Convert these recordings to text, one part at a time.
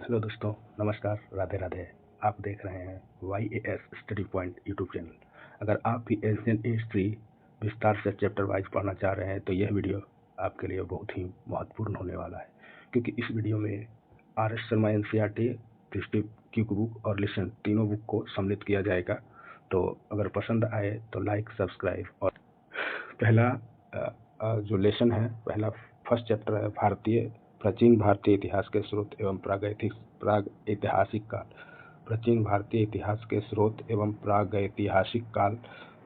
Hello दोस्तों, नमस्कार, राधे राधे। आप देख रहे हैं YAS study point YouTube channel. अगर आप भी एशियन हिस्ट्री विस्तार से चैप्टर वाइज पढ़ना चाह रहे हैं तो यह वीडियो आपके लिए बहुत ही महत्वपूर्ण होने वाला है, क्योंकि इस वीडियो में RS Sharma NCERT history quick book और लेसन तीनों बुक को सम्मिलित किया जाएगा। तो अगर पसंद आए तो लाइक, सब्सक्राइब। और पहला जो लेसन है, पहला फर्स्ट चैप्टर है प्राचीन भारतीय इतिहास के स्रोत एवं प्रागैतिहासिक काल। प्राचीन भारतीय इतिहास के स्रोत एवं प्रागैतिहासिक काल।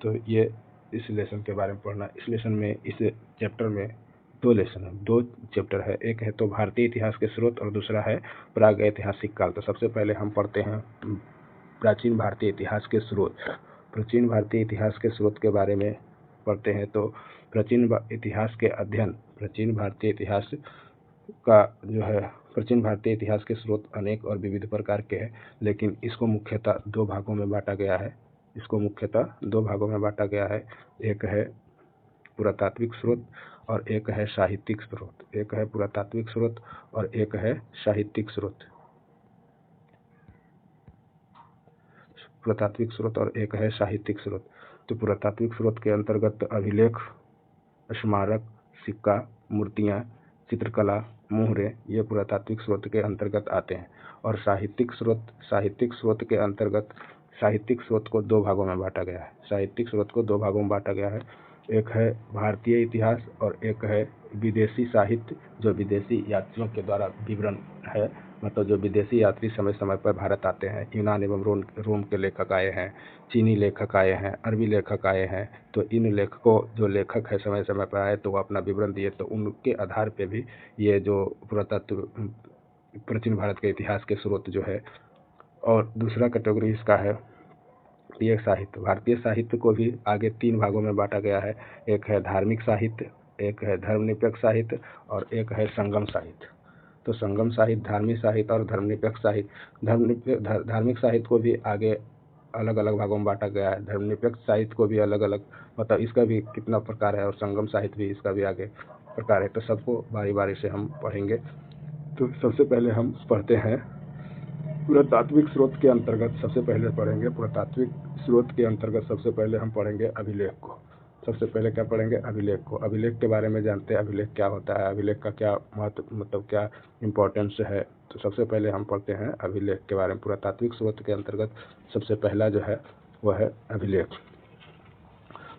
तो ये इस लेसन के बारे में पढ़ना। इस लेसन में, इस चैप्टर में दो चैप्टर है। एक है तो भारतीय इतिहास के स्रोत और दूसरा है प्रागैतिहासिक काल। तो सबसे पहले हम पढ़ते हैं प्राचीन भारतीय इतिहास के स्रोत। प्राचीन भारतीय इतिहास के स्रोत के बारे में पढ़ते हैं। तो प्राचीन इतिहास के अध्ययन, प्राचीन भारतीय इतिहास का जो है, प्राचीन भारतीय इतिहास के स्रोत अनेक और विविध प्रकार के हैं, लेकिन इसको मुख्यतः दो भागों में बांटा गया है। एक है पुरातात्विक स्रोत और एक है साहित्यिक स्रोत। एक है पुरातात्विक स्रोत और एक है साहित्यिक स्रोत। पुरातात्विक स्रोत और एक है साहित्यिक स्रोत। तो पुरातात्विक स्रोत के अंतर्गत अभिलेख, स्मारक, सिक्का, मूर्तियां, चित्रकला, मुहरे, ये पुरातात्विक स्रोत के अंतर्गत आते हैं। और साहित्यिक स्रोत के अंतर्गत साहित्यिक स्रोत को दो भागों में बांटा गया है। एक है भारतीय इतिहास और एक है विदेशी साहित्य, जो विदेशी यात्रियों के द्वारा विवरण है। मतलब जो विदेशी यात्री समय समय पर भारत आते हैं, यूनान एवं रोम के लेखक आए हैं, चीनी लेखक आए हैं, अरबी लेखक आए हैं। तो इन लेखकों, जो लेखक है समय समय पर आए तो वो अपना विवरण दिए, तो उनके आधार पे भी ये जो पुरातत्व प्राचीन भारत के इतिहास के स्रोत जो है। और दूसरा कैटेगरी इसका है भारतीय साहित्य। भारतीय साहित्य को भी आगे तीन भागों में बांटा गया है। एक है धार्मिक साहित्य, एक है धर्मनिरपेक्ष साहित्य और एक है संगम साहित्य। तो संगम साहित्य, धार्मिक साहित्य और धर्मनिरपेक्ष साहित्य। धार्मिक साहित्य को भी आगे अलग अलग भागों में बांटा गया है। धर्मनिरपेक्ष साहित्य को भी अलग अलग, मतलब इसका भी कितना प्रकार है, और संगम साहित्य भी, इसका भी आगे प्रकार है। तो सबको बारी बारी से हम पढ़ेंगे। तो सबसे पहले हम पढ़ते हैं पुरातात्विक स्रोत के अंतर्गत। सबसे पहले हम पढ़ेंगे अभिलेख को। सबसे पहले क्या पढ़ेंगे? अभिलेख को। अभिलेख के बारे में जानते हैं, अभिलेख क्या होता है, अभिलेख का क्या महत्व, मतलब क्या इम्पोर्टेंस है। तो सबसे पहले हम पढ़ते हैं अभिलेख के बारे में। पुरातात्विक स्रोत के अंतर्गत सबसे पहला जो है वह है अभिलेख।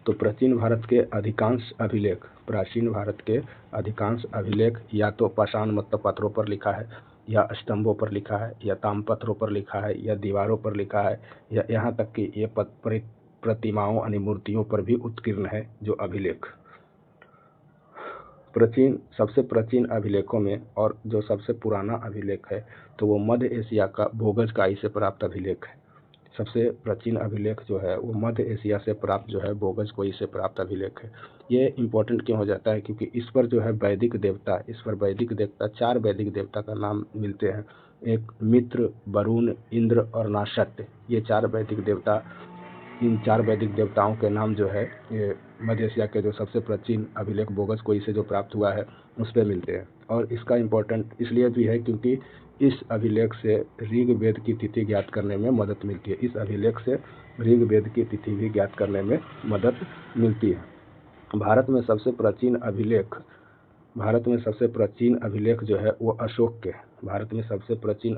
तो प्राचीन भारत के अधिकांश अभिलेख या तो पाषाण मतलब पत्थरों पर लिखा है, या स्तंभों पर लिखा है, या ताम्रपत्रों पर लिखा है, या दीवारों पर लिखा है, या यहाँ तक कि ये प्रतिमाओं यानी मूर्तियों पर भी उत्कीर्ण है जो अभिलेख। सबसे प्राचीन अभिलेखों में, और जो सबसे पुराना अभिलेख है, तो वो मध्य एशिया का भोगज काई से प्राप्त अभिलेख है। सबसे प्राचीन अभिलेख जो है वो मध्य एशिया से प्राप्त जो है भोगज कोई से प्राप्त अभिलेख है। ये इम्पोर्टेंट क्यों हो जाता है? क्योंकि इस पर जो है वैदिक देवता, चार वैदिक देवता का नाम मिलते हैं। एक मित्र, वरुण, इंद्र और नासत्य, ये इन चार वैदिक देवताओं के नाम जो है ये मध्य एशिया के जो सबसे प्राचीन अभिलेख बोगस कोई से जो प्राप्त हुआ है उस पर मिलते हैं। और इसका इम्पोर्टेंट इसलिए भी है क्योंकि इस अभिलेख से ऋग्वेद की तिथि ज्ञात करने में मदद मिलती है। इस अभिलेख से ऋग्वेद की तिथि भी ज्ञात करने में मदद मिलती है। भारत में सबसे प्राचीन अभिलेख जो है वो अशोक के। भारत में सबसे प्राचीन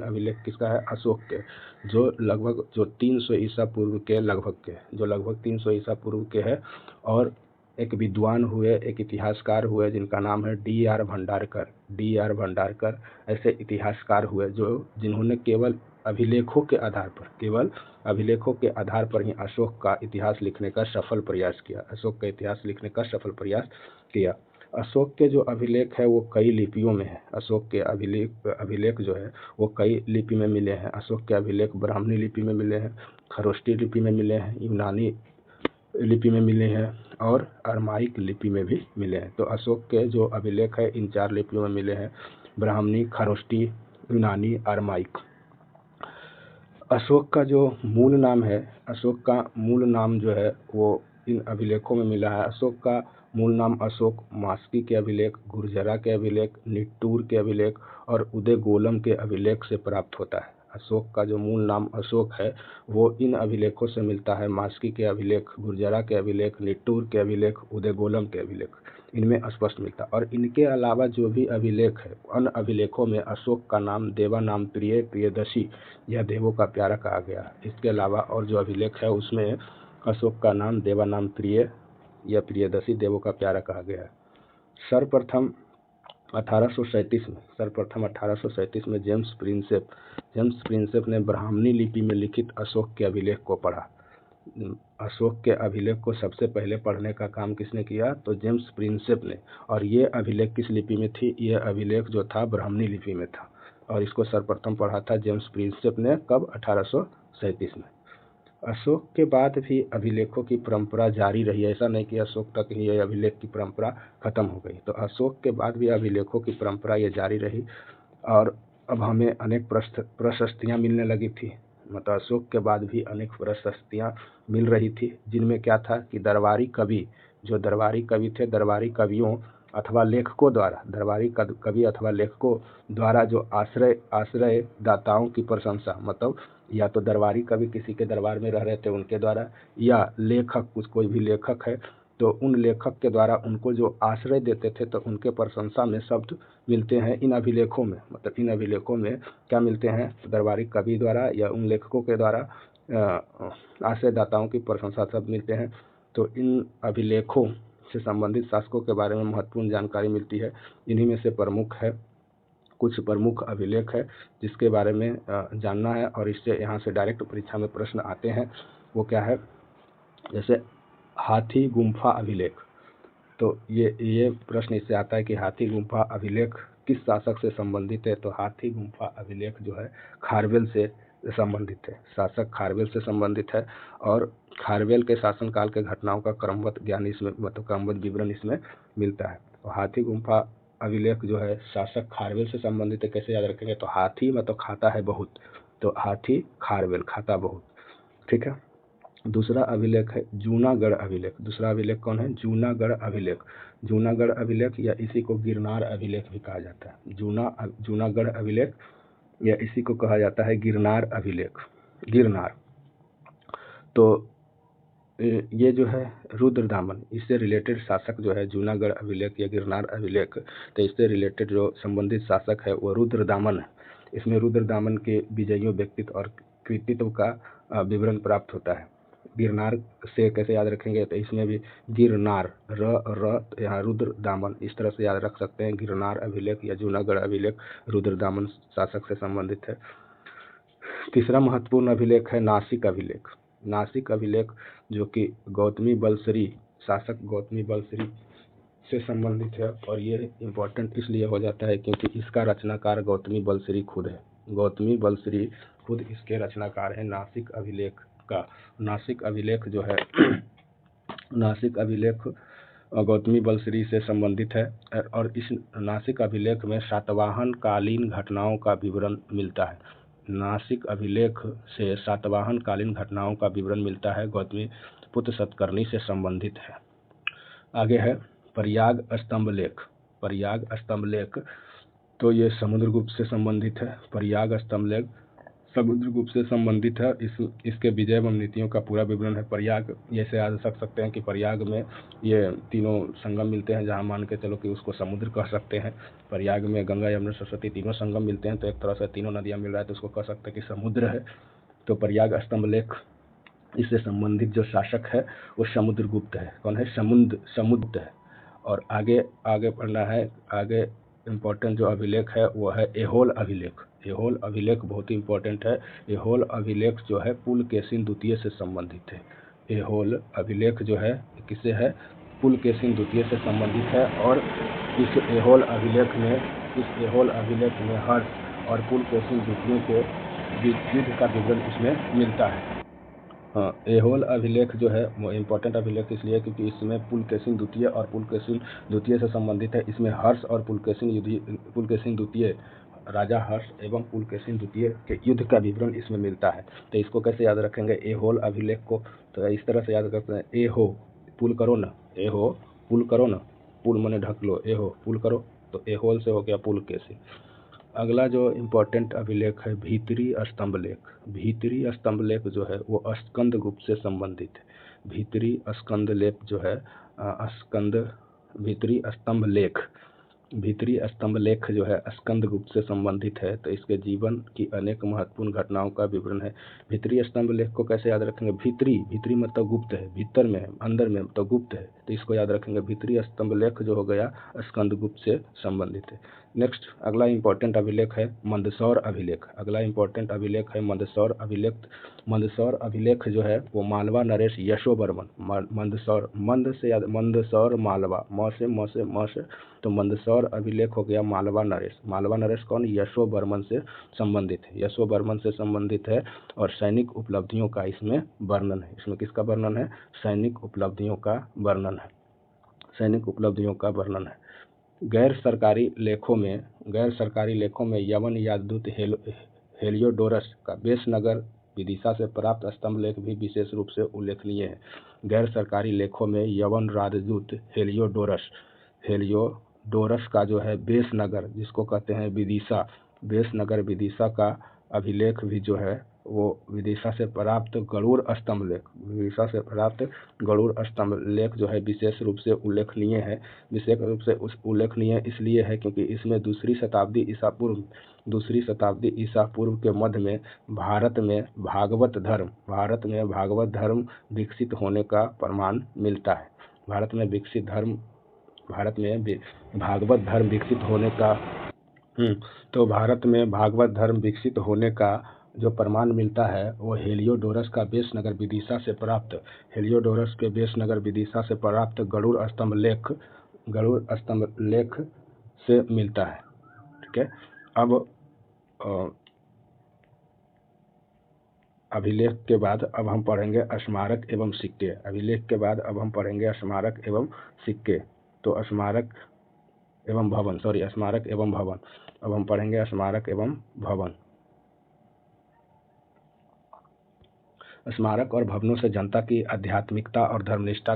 अभिलेख किसका है? अशोक के, जो लगभग 300 ईसा पूर्व के लगभग 300 ईसा पूर्व के है। और एक विद्वान हुए, एक इतिहासकार हुए जिनका नाम है D.R. भंडारकर। ऐसे इतिहासकार हुए जिन्होंने केवल अभिलेखों के आधार पर ही अशोक का इतिहास लिखने का सफल प्रयास किया। अशोक के जो अभिलेख है वो कई लिपियों में है। अशोक के अभिलेख जो है वो कई लिपि में मिले हैं। अशोक के अभिलेख ब्राह्मणी लिपि में मिले हैं, खरोष्टी लिपि में मिले हैं, यूनानी लिपि में मिले हैं और अरमाइक लिपि में भी मिले हैं। तो अशोक के जो अभिलेख है इन चार लिपियों में मिले हैं: ब्राह्मणी, खरोष्टी, यूनानी, अरमाइक। अशोक का जो मूल नाम जो है वो इन अभिलेखों में मिला है। अशोक का मूल नाम अशोक, मास्की के अभिलेख, गुर्जरा के अभिलेख, निट्टूर के अभिलेख और उदयगोलम के अभिलेख से प्राप्त होता है। अशोक का जो मूल नाम अशोक है वो इन अभिलेखों से मिलता है, मास्की के अभिलेख, गुर्जरा के अभिलेख, निट्टूर के अभिलेख, उदयगोलम के अभिलेख, इनमें स्पष्ट मिलता है। और इनके अलावा जो भी अभिलेख है, अन्य अभिलेखों में अशोक का नाम देवा नाम प्रिय, प्रियदर्शी या देवों का प्यारा कहा गया। इसके अलावा और जो अभिलेख है उसमें अशोक का नाम देवा नाम प्रिय या प्रियदर्शी देवों का प्यारा कहा गया है। सर्वप्रथम 1837 में जेम्स प्रिंसेप ने ब्राह्मणी लिपि में लिखित अशोक के अभिलेख को पढ़ा। अशोक के अभिलेख को सबसे पहले पढ़ने का काम किसने किया? तो जेम्स प्रिंसेप ने। और ये अभिलेख किस लिपि में थी? ये अभिलेख जो था ब्राह्मणी लिपि में था और इसको सर्वप्रथम पढ़ा था जेम्स प्रिंसेप ने। कब? 1837 में। अशोक के बाद भी अभिलेखों की परंपरा जारी रही, ऐसा नहीं कि अशोक तक ही ये अभिलेख की परंपरा खत्म हो गई। तो अशोक के बाद भी अभिलेखों की परंपरा ये जारी रही और अब हमें अनेक प्रशस्तियाँ मिलने लगी थी। मतलब अशोक के बाद भी अनेक प्रशस्तियाँ मिल रही थी, जिनमें क्या था कि दरबारी कवि, जो दरबारी कवि थे, दरबारी कवियों अथवा लेखकों द्वारा, दरबारी कवि अथवा लेखकों द्वारा जो आश्रय दाताओं की प्रशंसा, मतलब या तो दरबारी कवि किसी के दरबार में रह रहे थे उनके द्वारा, या लेखक, कुछ कोई भी लेखक है तो उन लेखक के द्वारा उनको जो आश्रय देते थे तो उनके प्रशंसा में शब्द मिलते हैं इन अभिलेखों में। मतलब इन अभिलेखों में क्या मिलते हैं? दरबारी कवि द्वारा या उन लेखकों के द्वारा आश्रयदाताओं की प्रशंसा शब्द मिलते हैं। तो इन अभिलेखों से संबंधित शासकों के बारे में महत्वपूर्ण जानकारी मिलती है। इन्हीं में से प्रमुख है, कुछ प्रमुख अभिलेख है जिसके बारे में जानना है और इससे यहाँ से डायरेक्ट परीक्षा में प्रश्न आते हैं। वो क्या है? जैसे हाथी गुम्फा अभिलेख। तो ये प्रश्न इससे आता है कि हाथी गुम्फा अभिलेख किस शासक से संबंधित है? तो हाथी गुम्फा अभिलेख जो है खारवेल से संबंधित है, शासक खारवेल से संबंधित है और खारवेल के शासनकाल के घटनाओं का क्रमबद्ध ज्ञान इसमें, मतलब क्रमबद्ध विवरण इसमें मिलता है। तो हाथी गुम्फा अभिलेख जो है शासक खारवेल से संबंधित है। कैसे याद रखेंगे? तो हाथी मतलब खाता है बहुत, तो हाथी खारवेल खाता बहुत। ठीक है। दूसरा अभिलेख है जूनागढ़ अभिलेख। दूसरा अभिलेख कौन है? जूनागढ़ अभिलेख। जूनागढ़ अभिलेख या इसी को गिरनार अभिलेख भी कहा जाता है। जूनागढ़ अभिलेख या इसी को कहा जाता है गिरनार अभिलेख। गिरनार तो ये जो है रुद्रदामन, इससे रिलेटेड शासक जो है जूनागढ़ अभिलेख या गिरनार अभिलेख, तो इससे रिलेटेड जो संबंधित शासक है वो रुद्रदामन है। इसमें रुद्रदामन के विजयियों, व्यक्तित्व और कृतित्व का विवरण प्राप्त होता है। गिरनार से कैसे याद रखेंगे? तो इसमें भी गिरनार, यहाँ रुद्रदामन, इस तरह से याद रख सकते हैं। गिरनार अभिलेख या जूनागढ़ अभिलेख रुद्रदामन शासक से संबंधित है। तीसरा महत्वपूर्ण अभिलेख है नासिक अभिलेख। नासिक अभिलेख जो कि गौतमी बलश्री, शासक गौतमी बलश्री से संबंधित है और ये इम्पोर्टेंट इसलिए हो जाता है क्योंकि इसका रचनाकार गौतमी बलश्री खुद है। गौतमी बलश्री खुद इसके रचनाकार है नासिक अभिलेख का। नासिक अभिलेख जो है नासिक अभिलेख गौतमी बलश्री से संबंधित है और इस नासिक अभिलेख में सातवाहन कालीन घटनाओं का विवरण मिलता है। नासिक अभिलेख से सातवाहन कालीन घटनाओं का विवरण मिलता है, गौतमी पुत्र सतकर्णी से संबंधित है। आगे है प्रयाग स्तंभ लेख। प्रयाग स्तंभ लेख तो ये समुद्रगुप्त से संबंधित है। प्रयाग स्तंभ लेख समुद्रगुप्त से संबंधित है। इसके विजय एवं नीतियों का पूरा विवरण है। प्रयाग जैसे याद रख सकते हैं कि प्रयाग में ये तीनों संगम मिलते हैं, जहाँ मान के चलो कि उसको समुद्र कह सकते हैं। प्रयाग में गंगा यमुना सरस्वती तीनों संगम मिलते हैं, तो एक तरह से तीनों नदियाँ मिल रहा है तो उसको कह सकते हैं कि समुद्र है। तो प्रयाग स्तंभ लेख, इससे संबंधित जो शासक है वो समुद्रगुप्त है। कौन है? समुद्र है। और आगे पढ़ना है। आगे इम्पोर्टेंट जो अभिलेख है वो है एहोल अभिलेख। एहोल अभिलेख बहुत ही इम्पोर्टेंट है। एहोल अभिलेख जो है पुलकेशिन द्वितीय से संबंधित है। एहोल अभिलेख जो है किससे है? पुलकेशिन द्वितीय से संबंधित है। और इस एहोल अभिलेख में हर्ष और पुलकेशिन द्वितीय के युद्ध का विवरण इसमें मिलता है। एहोल अभिलेख जो है वो इम्पोर्टेंट अभिलेख इसलिए क्योंकि इसमें पुलकेशिन द्वितीय और पुलकेशिन द्वितीय से संबंधित है। इसमें हर्ष और पुलकेशिन द्वितीय, राजा हर्ष एवं पुलकेशिन द्वितीय के युद्ध का विवरण इसमें मिलता है। तो इसको कैसे याद रखेंगे एहोल अभिलेख को? तो इस तरह से याद करते हैं, ए हो पुल करो ना, ए हो पुल करो ना, पुल मने ढक लो, एहो पुल करो, तो एहोल से हो गया पुल केसी। अगला जो इम्पोर्टेंट अभिलेख है भीतरी स्तंभ लेख। भीतरी स्तंभ लेख जो है वो स्कंद गुप्त से संबंधित है। भीतरी स्कंद लेख जो है स्कंद भीतरी स्तंभ लेख, भीतरी स्तंभ लेख जो है स्कंद गुप्त से संबंधित है, तो इसके जीवन की अनेक महत्वपूर्ण घटनाओं का विवरण है। भीतरी स्तंभ लेख को कैसे याद रखेंगे? भीतरी, भीतरी मतलब गुप्त है, भीतर में, अंदर में तो गुप्त है, तो इसको याद रखेंगे। भीतरी स्तंभ लेख जो हो गया स्कंद गुप्त से संबंधित है। नेक्स्ट अगला इंपॉर्टेंट अभिलेख है मंदसौर अभिलेख। अगला इंपॉर्टेंट अभिलेख है मंदसौर अभिलेख। मंदसौर अभिलेख जो है वो मालवा नरेश यशोवर्मन, मंदसौर, मंद से याद, मंदसौर मालवा, म से तो मंदसौर अभिलेख हो गया मालवा नरेश। मालवा नरेश कौन? यशोवर्मन से संबंधित है, यशोवर्मन से संबंधित है। और सैनिक उपलब्धियों का इसमें वर्णन है। इसमें किसका वर्णन है? सैनिक उपलब्धियों का वर्णन है, सैनिक उपलब्धियों का वर्णन है। गैर सरकारी लेखों में यवन याजदूत हेलियोडोरस का बेसनगर विदिशा से प्राप्त स्तंभ लेख भी विशेष रूप से उल्लेखनीय है। गैर सरकारी लेखों में यवन राजदूत हेलियोडोरस का जो है बेसनगर, जिसको कहते हैं विदिशा, बेसनगर विदिशा का अभिलेख भी जो है वो विदिशा से प्राप्त गरुड़ स्तंभ लेख, विदिशा से प्राप्त गरुड़ स्तंभ लेख जो है विशेष रूप से उल्लेखनीय है। विशेष रूप से उल्लेखनीय इसलिए है क्योंकि इसमें दूसरी शताब्दी ईसा पूर्व के मध्य में भारत में भागवत धर्म विकसित होने का प्रमाण मिलता है। भारत में भागवत धर्म विकसित होने का तो भारत में भागवत धर्म विकसित होने का जो प्रमाण मिलता है वो हेलियोडोरस के बेसनगर विदिशा से प्राप्त गरुड़ स्तंभ लेख से मिलता है। ठीक है। अब अभिलेख के बाद अब हम पढ़ेंगे स्मारक एवं सिक्के। अभिलेख के बाद अब हम पढ़ेंगे स्मारक एवं सिक्के। तो स्मारक एवं भवन। अब हम पढ़ेंगे स्मारक एवं भवन। स्मारक और भवनों से जनता की आध्यात्मिकता और धर्मनिष्ठा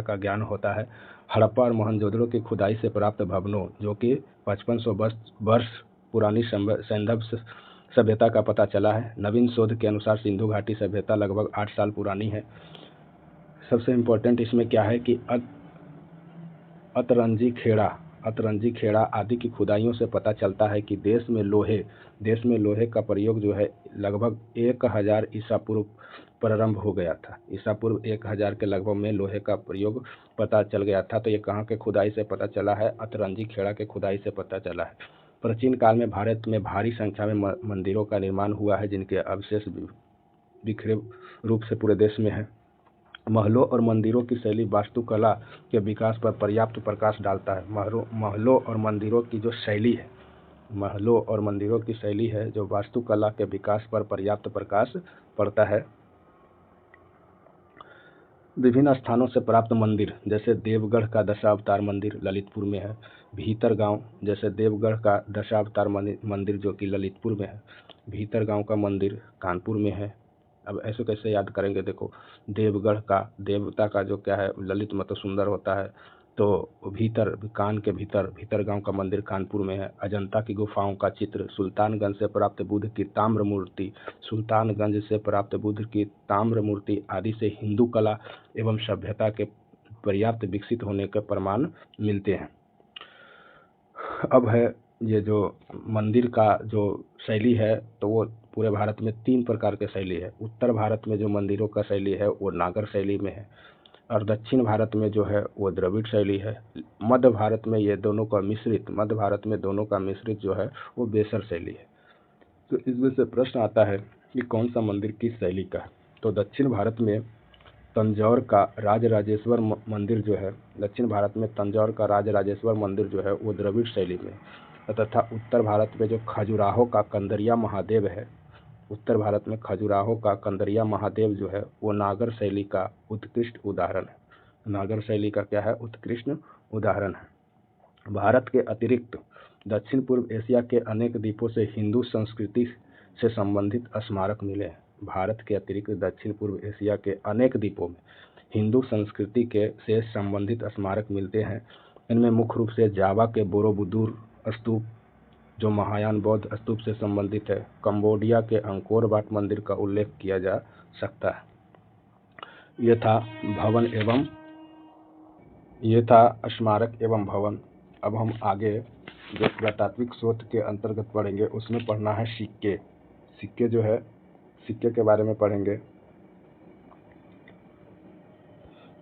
का ज्ञान होता है। हड़प्पा और मोहनजोदड़ो की खुदाई से प्राप्त भवनों, जो कि 5500 वर्ष पुरानी सैंधव सभ्यता का पता चला है। नवीन शोध के अनुसार सिंधु घाटी सभ्यता लगभग 8 साल पुरानी है। सबसे इम्पोर्टेंट इसमें क्या है कि अतरंजी खेड़ा आदि की खुदाइयों से पता चलता है कि देश में लोहे का प्रयोग जो है लगभग 1000 ईसा पूर्व प्रारंभ हो गया था। ईसा पूर्व 1000 के लगभग में लोहे का प्रयोग पता चल गया था। तो ये कहाँ के खुदाई से पता चला है? अतरंजी खेड़ा के खुदाई से पता चला है। प्राचीन काल में भारत में भारी संख्या में मंदिरों का निर्माण हुआ है, जिनके अवशेष बिखरे रूप से पूरे देश में है। महलों और मंदिरों की शैली वास्तुकला के विकास पर पर्याप्त प्रकाश डालता है। महलों और मंदिरों की शैली है जो वास्तुकला के विकास पर पर्याप्त प्रकाश पड़ता है। विभिन्न स्थानों से प्राप्त मंदिर, जैसे देवगढ़ का दशावतार मंदिर ललितपुर में है। भीतरगांव, जैसे देवगढ़ का दशावतार मंदिर जो कि ललितपुर में है। भीतरगांव का मंदिर कानपुर में है। अब ऐसे कैसे याद करेंगे? देखो, देवगढ़ का देवता का जो क्या है, ललित मतलब सुंदर होता है, तो भीतरगांव का मंदिर कानपुर में है। अजंता की गुफाओं का चित्र, सुल्तानगंज से प्राप्त बुद्ध की ताम्र मूर्ति आदि से हिंदू कला एवं सभ्यता के पर्याप्त विकसित होने के प्रमाण मिलते हैं। अब है ये जो मंदिर का जो शैली है, तो वो पूरे भारत में 3 प्रकार के शैली है। उत्तर भारत में जो मंदिरों का शैली है वो नागर शैली में है, और दक्षिण भारत में जो है वो द्रविड़ शैली है। मध्य भारत में दोनों का मिश्रित जो है वो बेसर शैली है। तो इसमें से प्रश्न आता है कि कौन सा मंदिर किस शैली का है? तो दक्षिण भारत में तंजौर का राजराजेश्वर मंदिर जो है वो द्रविड़ शैली में, तथा उत्तर भारत में जो खजुराहो का कंदरिया महादेव जो है वो नागर शैली का उत्कृष्ट उदाहरण है। भारत के अतिरिक्त दक्षिण पूर्व एशिया के अनेक द्वीपों से हिंदू संस्कृति से संबंधित स्मारक मिले हैं। भारत के अतिरिक्त दक्षिण पूर्व एशिया के अनेक द्वीपों में हिंदू संस्कृति के से संबंधित स्मारक मिलते हैं। इनमें मुख्य रूप से जावा के बोरोबुदुर स्तूप जो महायान बौद्ध स्तूप से संबंधित है, कंबोडिया के अंकोर वाट मंदिर का उल्लेख किया जा सकता है। ये था स्मारक एवं भवन। अब हम आगे जो पुरातात्विक स्रोत के अंतर्गत पढ़ेंगे उसमें पढ़ना है सिक्के। सिक्के जो है, सिक्के के बारे में पढ़ेंगे।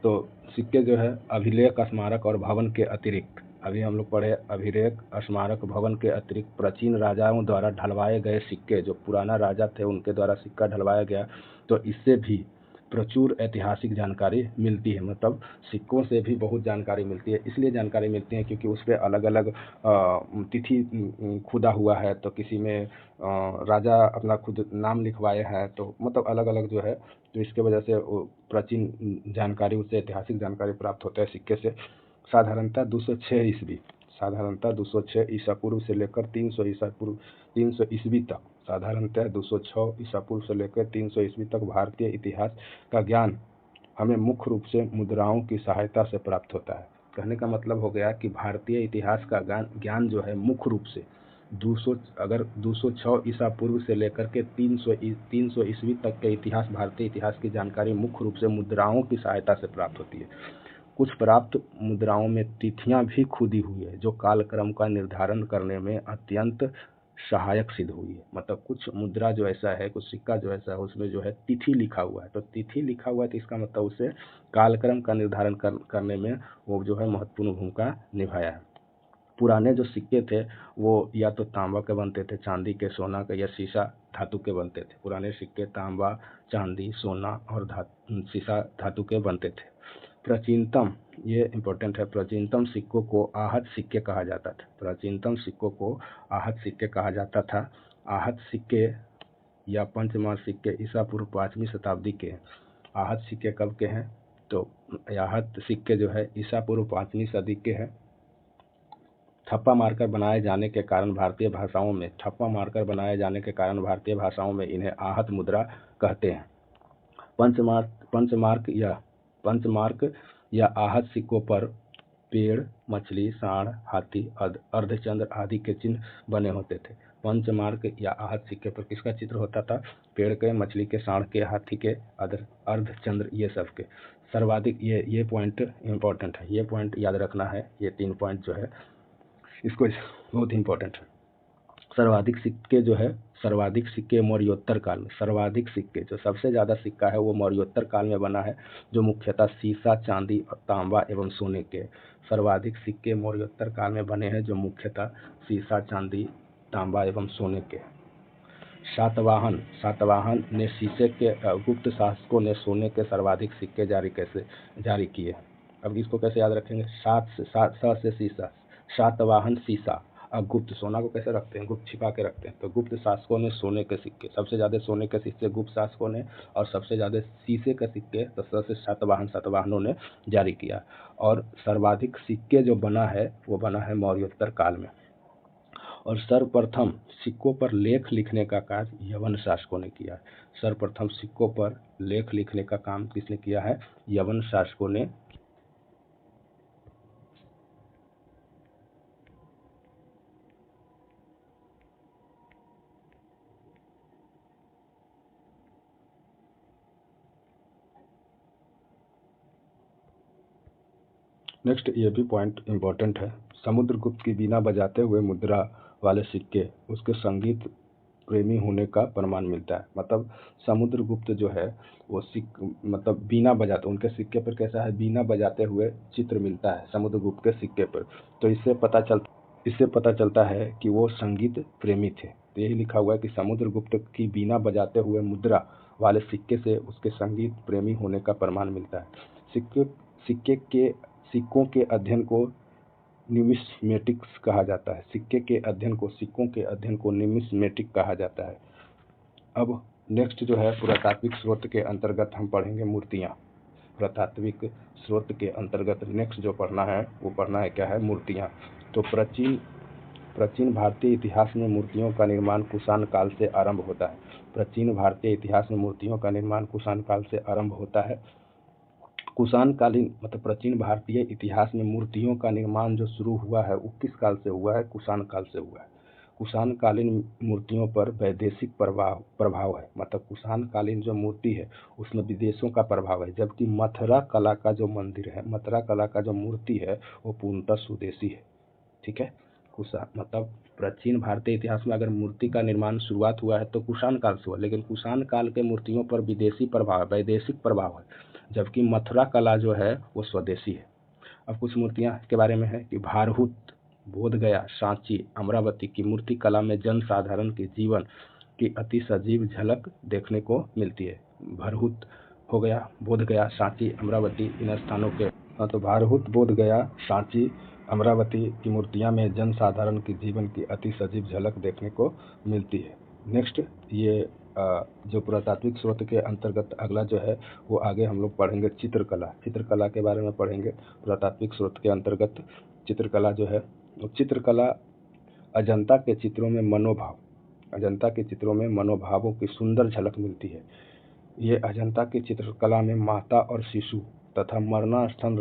तो सिक्के जो है अभिलेख, स्मारक और भवन के अतिरिक्त, अभी हम लोग पढ़े अभिलेख, स्मारक, भवन के अतिरिक्त प्राचीन राजाओं द्वारा ढलवाए गए सिक्के, जो पुराना राजा थे उनके द्वारा सिक्का ढलवाया गया, तो इससे भी प्रचुर ऐतिहासिक जानकारी मिलती है। मतलब सिक्कों से भी बहुत जानकारी मिलती है। इसलिए जानकारी मिलती है क्योंकि उस पर अलग अलग तिथि खुदा हुआ है, तो किसी में राजा अपना खुद नाम लिखवाए हैं, तो मतलब अलग अलग जो है, तो इसके वजह से प्राचीन जानकारी, उससे ऐतिहासिक जानकारी प्राप्त होता है सिक्के से। साधारणतः 206 ईस्वी, साधारणतः 206 ईसा पूर्व से लेकर 300 ईस्वी तक, साधारणतः 206 ईसा पूर्व से लेकर 300 ईस्वी तक भारतीय इतिहास का ज्ञान हमें मुख्य रूप से मुद्राओं की सहायता से प्राप्त होता है। कहने का मतलब हो गया कि भारतीय इतिहास का ज्ञान जो है मुख्य रूप से 206 ईसा पूर्व से लेकर के 300 ईस्वी तक के इतिहास, भारतीय इतिहास की जानकारी मुख्य रूप से मुद्राओं की सहायता से प्राप्त होती है। कुछ प्राप्त मुद्राओं में तिथियां भी खुदी हुई है जो कालक्रम का निर्धारण करने में अत्यंत सहायक सिद्ध हुई है। मतलब कुछ मुद्रा जो ऐसा है, कुछ सिक्का जो ऐसा है, उसमें जो है तिथि लिखा हुआ है, तो तिथि लिखा हुआ है तो इसका मतलब उससे कालक्रम का निर्धारण करने में वो जो है महत्वपूर्ण भूमिका निभाया है। पुराने जो सिक्के थे वो या तो तांबा के बनते थे, चांदी के, सोना के या सीसा धातु के बनते थे। पुराने सिक्के तांबा, चांदी, सोना और सीसा धातु के बनते थे। प्राचीनतम, ये इम्पोर्टेंट है, प्राचीनतम सिक्कों को आहत सिक्के कहा जाता था। प्राचीनतम सिक्कों को आहत सिक्के कहा जाता था। आहत सिक्के या पंचमार सिक्के ईसा पूर्व 5वीं शताब्दी के। आहत सिक्के कब के हैं? तो आहत सिक्के जो है ईसा पूर्व 5वीं सदी के हैं। ठप्पा मारकर बनाए जाने के कारण भारतीय भाषाओं में इन्हें आहत मुद्रा कहते हैं। पंचमार्क या आहत सिक्कों पर पेड़, मछली, सांड, हाथी, अर्धचंद्र आदि के चिन्ह बने होते थे। पंचमार्क या आहत सिक्के पर किसका चित्र होता था? पेड़ के, मछली के, सांड के, हाथी के, अर्धचंद्र, ये सब के। सर्वाधिक, ये पॉइंट इंपॉर्टेंट है, ये पॉइंट याद रखना है। ये 3 पॉइंट जो है इसको बहुत इंपॉर्टेंट है। सर्वाधिक सिक्के मौर्योत्तर काल में, सर्वाधिक सिक्के, जो सबसे ज़्यादा सिक्का है वो मौर्योत्तर काल में बना है, जो मुख्यतः सीसा, चांदी, तांबा एवं सोने के। सर्वाधिक सिक्के मौर्योत्तर काल में बने हैं जो मुख्यतः सीसा, चांदी, तांबा एवं सोने के। सातवाहन ने शीशे के, गुप्त शासकों ने सोने के सर्वाधिक सिक्के जारी किए। अब इसको कैसे याद रखेंगे? से सीसा, सातवाहन सीसा। अब गुप्त, सोना को कैसे रखते हैं? गुप्त छिपा के रखते हैं। तो गुप्त शासकों ने सोने के सिक्के, सबसे ज्यादा सोने के सिक्के गुप्त शासकों ने, और सबसे ज्यादा शीशे के सिक्के तो सबसे सातवाहनों ने जारी किया। और सर्वाधिक सिक्के जो बना है वो बना है मौर्योत्तर काल में। और सर्वप्रथम सिक्कों पर लेख लिखने का कार्य यवन शासकों ने किया। सर्वप्रथम सिक्कों पर लेख लिखने का काम किसने किया है? यवन शासकों ने। नेक्स्ट, ये भी पॉइंट इंपॉर्टेंट है। समुद्रगुप्त की बीना बजाते हुए मुद्रा वाले सिक्के उसके संगीत प्रेमी होने का प्रमाण मिलता है। मतलब समुद्रगुप्त जो है वो मतलब बीना बजाते, उनके सिक्के पर कैसा है? बीना बजाते हुए चित्र मिलता है समुद्रगुप्त के सिक्के पर। तो इससे पता चलता है कि वो संगीत प्रेमी थे। तो यही लिखा हुआ है कि समुद्रगुप्त की बीना बजाते हुए मुद्रा वाले सिक्के से उसके संगीत प्रेमी होने का प्रमाण मिलता है। सिक्कों के अध्ययन को न्यूमिस्मेटिक्स कहा जाता है। सिक्कों के अध्ययन को न्यूमिस्मेटिक कहा जाता है। अब नेक्स्ट जो है पुरातात्विक स्रोत के अंतर्गत हम पढ़ेंगे मूर्तियाँ। पुरातात्विक स्रोत के अंतर्गत नेक्स्ट जो पढ़ना है वो पढ़ना है क्या है? मूर्तियाँ। तो प्राचीन भारतीय इतिहास में मूर्तियों का निर्माण कुषाण काल से आरंभ होता है। प्राचीन भारतीय इतिहास में मूर्तियों का निर्माण कुषाण काल से आरंभ होता है कुषाण कालीन मतलब प्राचीन भारतीय इतिहास में मूर्तियों का निर्माण जो शुरू हुआ है वो किस काल से हुआ है? कुषाण काल से हुआ है। कुषाण कालीन मूर्तियों पर वैदेशिक प्रभाव है, मतलब कुषाण कालीन जो मूर्ति है उसमें विदेशों का प्रभाव है, जबकि मथुरा कला का जो मंदिर है, मथुरा कला का जो मूर्ति है वो पूर्णतः स्वदेशी है। ठीक है, कुषाण मतलब प्राचीन भारतीय इतिहास में अगर मूर्ति का निर्माण शुरुआत हुआ है तो कुषाण काल से हुआ, लेकिन कुषाण काल के मूर्तियों पर विदेशी प्रभाव, वैदेशिक प्रभाव है, जबकि मथुरा कला जो है वो स्वदेशी है। अब कुछ मूर्तियां के बारे में है कि भारहूत, बोधगया, सांची, अमरावती की मूर्ति कला में जनसाधारण के जीवन की अति सजीव झलक देखने को मिलती है। भारहूत हो गया, बोधगया, सांची, अमरावती, इन स्थानों के तो भारहूत, बोधगया, सांची, अमरावती की मूर्तियां में जनसाधारण के जीवन की अति सजीव झलक देखने को मिलती है। नेक्स्ट ये जो पुरातात्विक स्रोत के अंतर्गत अगला जो है वो आगे हम लोग पढ़ेंगे चित्रकला। चित्रकला के बारे में पढ़ेंगे। पुरातात्विक स्रोत के अंतर्गत चित्रकला जो है, चित्रकला अजंता के चित्रों में मनोभाव, अजंता के चित्रों में मनोभावों की सुंदर झलक मिलती है। ये अजंता की चित्रकला में माता और शिशु तथा मरणासन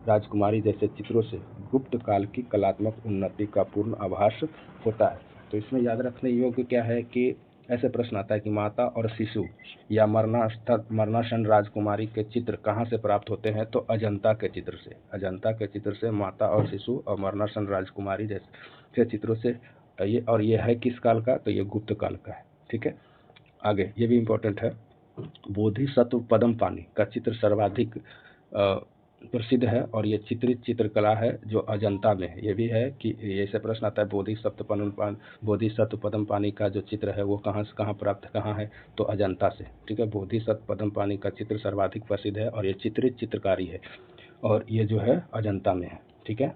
राजकुमारी जैसे चित्रों से गुप्त काल की कलात्मक उन्नति का पूर्ण आभास होता है। तो इसमें याद रखने योग्य क्या है कि ऐसे प्रश्न आता है कि माता और शिशु या मरणासन राजकुमारी के चित्र कहाँ से प्राप्त होते हैं? तो अजंता के चित्र से, अजंता के चित्र से माता और शिशु और मरणासन राजकुमारी जैसे चित्रों से। ये है किस काल का? तो ये गुप्त काल का है। ठीक है, आगे ये भी इम्पोर्टेंट है। बोधिसत्व पद्मपाणि का चित्र सर्वाधिक प्रसिद्ध है और ये चित्रित चित्रकला है जो अजंता में है। ये भी है कि ऐसे प्रश्न आता है बोधिसत्व पद्मपाणि का जो चित्र है वो कहाँ से कहाँ प्राप्त कहाँ है? तो अजंता से। ठीक है, बोधिसत्व पद्मपाणि का चित्र सर्वाधिक प्रसिद्ध है और ये चित्रित चित्रकारी है और ये जो है अजंता में है। ठीक है,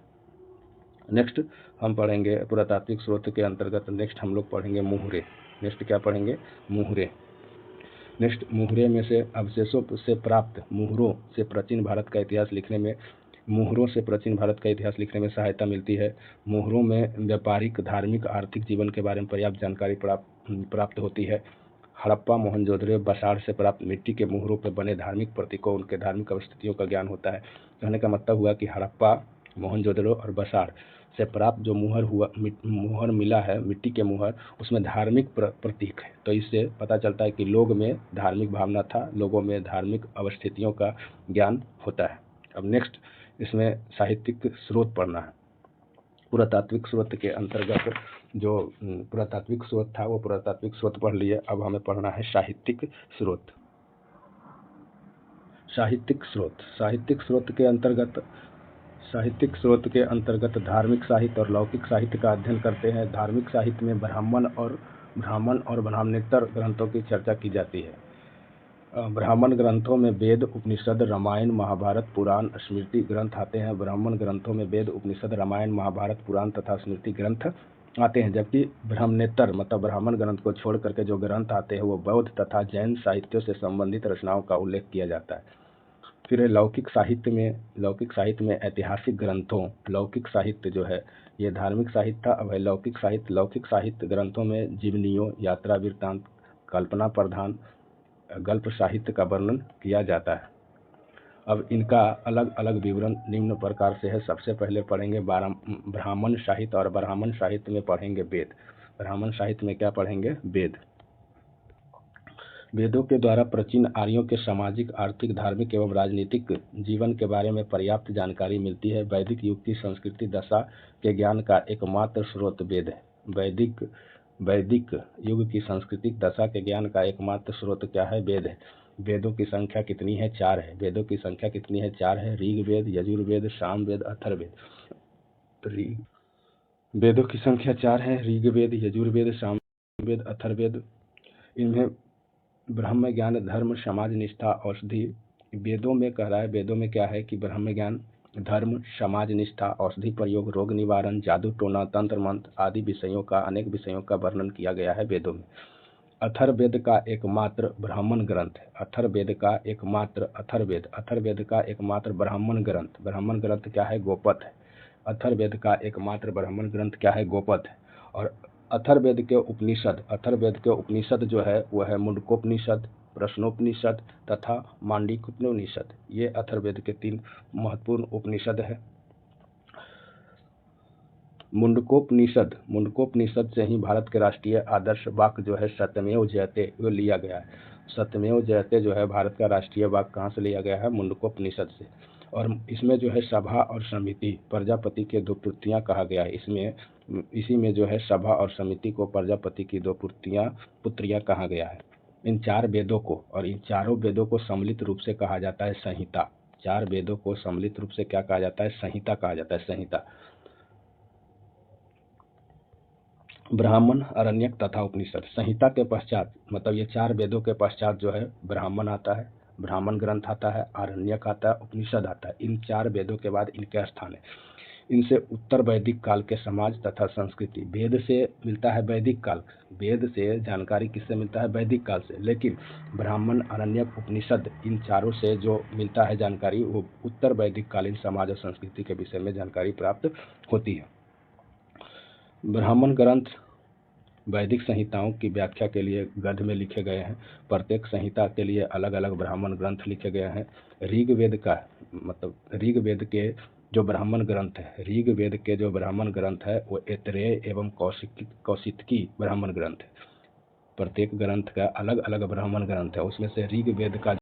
नेक्स्ट हम पढ़ेंगे पुरातात्विक स्रोत के अंतर्गत। नेक्स्ट हम लोग पढ़ेंगे मुहरे। नेक्स्ट क्या पढ़ेंगे? मुहरे। नेक्स्ट मुहरे में से अवशेषों से प्राप्त मुहरों से प्राचीन भारत का इतिहास लिखने में सहायता मिलती है। मुहरों में व्यापारिक, धार्मिक, आर्थिक जीवन के बारे में पर्याप्त जानकारी प्राप्त होती है। हड़प्पा, मोहनजोदड़ो, बसाड़ से प्राप्त मिट्टी के मुहरों पर बने धार्मिक प्रतीकों, उनके धार्मिक अवस्थितियों का ज्ञान होता है। कहने का मतलब हुआ कि हड़प्पा, मोहनजोदड़ो और बसाड़ से प्राप्त जो मुहर मिला है, मिट्टी के मुहर, उसमें धार्मिक प्रतीक है। तो इससे पता चलता है कि लोग में धार्मिक भावना था, लोगों में धार्मिक अवस्थितियों का ज्ञान होता है। अब नेक्स्ट इसमें साहित्यिक स्रोत पढ़ना है। पुरातात्विक स्रोत के अंतर्गत जो पुरातात्विक स्रोत था वो पुरातात्विक स्रोत पढ़ लिए। अब हमें पढ़ना है साहित्यिक स्रोत। साहित्यिक स्रोत के अंतर्गत धार्मिक साहित्य और लौकिक साहित्य का अध्ययन करते हैं। धार्मिक साहित्य में ब्राह्मण और ब्राह्मणेतर ग्रंथों की चर्चा की जाती है। ब्राह्मण ग्रंथों में वेद, उपनिषद, रामायण, महाभारत, पुराण, स्मृति ग्रंथ आते हैं। ब्राह्मण ग्रंथों में वेद, उपनिषद, रामायण, महाभारत, पुराण तथा स्मृति ग्रंथ आते हैं, जबकि ब्राह्मणेतर मतलब ब्राह्मण ग्रंथ को छोड़ करके जो ग्रंथ आते हैं वो बौद्ध तथा जैन साहित्यों से संबंधित रचनाओं का उल्लेख किया जाता है। फिर लौकिक साहित्य में ऐतिहासिक ग्रंथों, लौकिक साहित्य जो है ये धार्मिक साहित्य था। अब है लौकिक साहित्य ग्रंथों में जीवनियों, यात्रा वृत्तांत, कल्पना प्रधान गल्प साहित्य का वर्णन किया जाता है। अब इनका अलग अलग विवरण निम्न प्रकार से है। सबसे पहले पढ़ेंगे ब्राह्मण साहित्य, और ब्राह्मण साहित्य में पढ़ेंगे वेद। ब्राह्मण साहित्य में क्या पढ़ेंगे? वेद। वेदों के द्वारा प्राचीन आर्यों के सामाजिक, आर्थिक, धार्मिक एवं राजनीतिक जीवन के बारे में पर्याप्त जानकारी मिलती है। वैदिक युग की संस्कृति दशा के ज्ञान का एकमात्र स्रोत वेद है। वैदिक युग की सांस्कृतिक दशा के ज्ञान का एकमात्र स्रोत क्या है? वेद है। वेदों की संख्या कितनी है? 4 है। वेदों की संख्या कितनी है? 4 है। ऋग्वेद, यजुर्वेद, सामवेद, अथर्ववेद। वेदों की संख्या 4 है। ऋग्वेद, यजुर्वेद, सामवेद, अथर्ववेद। इनमें ब्रह्म ज्ञान, धर्म, समाज निष्ठा, औषधि। वेदों में कह रहा है, वेदों में क्या है कि ब्रह्म ज्ञान, धर्म, समाज निष्ठा, औषधि प्रयोग, रोग निवारण, जादू टोना, तंत्र मंत्र आदि अनेक विषयों का वर्णन किया गया है वेदों में। अथर्ववेद का एकमात्र ब्राह्मण ग्रंथ है। अथर्ववेद का एकमात्र ब्राह्मण ग्रंथ क्या है? गोपद है। अथर्ववेद का एकमात्र ब्राह्मण ग्रंथ क्या है? गोपद है। और अथर्ववेद के उपनिषद जो है वह है मुंडकोपनिषद, प्रश्नोपनिषद तथा मांडलिकोपनिषद। ये अथर्ववेद के 3 महत्वपूर्ण उपनिषद है। मुंडकोपनिषद से ही भारत के राष्ट्रीय आदर्श वाक्य जो है सत्यमेव जयते वो लिया गया है। सत्यमेव जयते जो है भारत का राष्ट्रीय वाक्य कहाँ से लिया गया है? मुंडकोपनिषद से। और इसमें जो है सभा और समिति प्रजापति के 2 पुत्रियां कहा गया है। इसी में जो है सभा और समिति को प्रजापति की 2 पुत्रियां कहा गया है। इन 4 वेदों को और इन चारों वेदों को सम्मिलित रूप से कहा जाता है संहिता। 4 वेदों को सम्मिलित रूप से क्या कहा जाता है? संहिता कहा जाता है, संहिता। ब्राह्मण, अरण्यक तथा उपनिषद। संहिता के पश्चात मतलब ये 4 वेदों के पश्चात जो है ब्राह्मण आता है, ब्राह्मण ग्रंथ आता है, आरण्यक आता है, उपनिषद आता है। इन 4 वेदों के बाद इनके स्थान है। इनसे उत्तर वैदिक काल के समाज तथा संस्कृति। वेद से मिलता है वैदिक काल, वेद से जानकारी किससे मिलता है? वैदिक काल से। लेकिन ब्राह्मण, अरण्यक, उपनिषद इन चारों से जो मिलता है जानकारी वो उत्तर वैदिक कालीन समाज और संस्कृति के विषय में जानकारी प्राप्त होती है। ब्राह्मण ग्रंथ वैदिक संहिताओं की व्याख्या के लिए गद्य में लिखे गए हैं। प्रत्येक संहिता के लिए अलग अलग ब्राह्मण ग्रंथ लिखे गए हैं। ऋग्वेद के जो ब्राह्मण ग्रंथ है, ऋग्वेद के जो ब्राह्मण ग्रंथ है वो ऐतरेय एवं कौशिकी ब्राह्मण ग्रंथ है। प्रत्येक ग्रंथ का अलग अलग ब्राह्मण ग्रंथ है। उसमें से ऋग्वेद का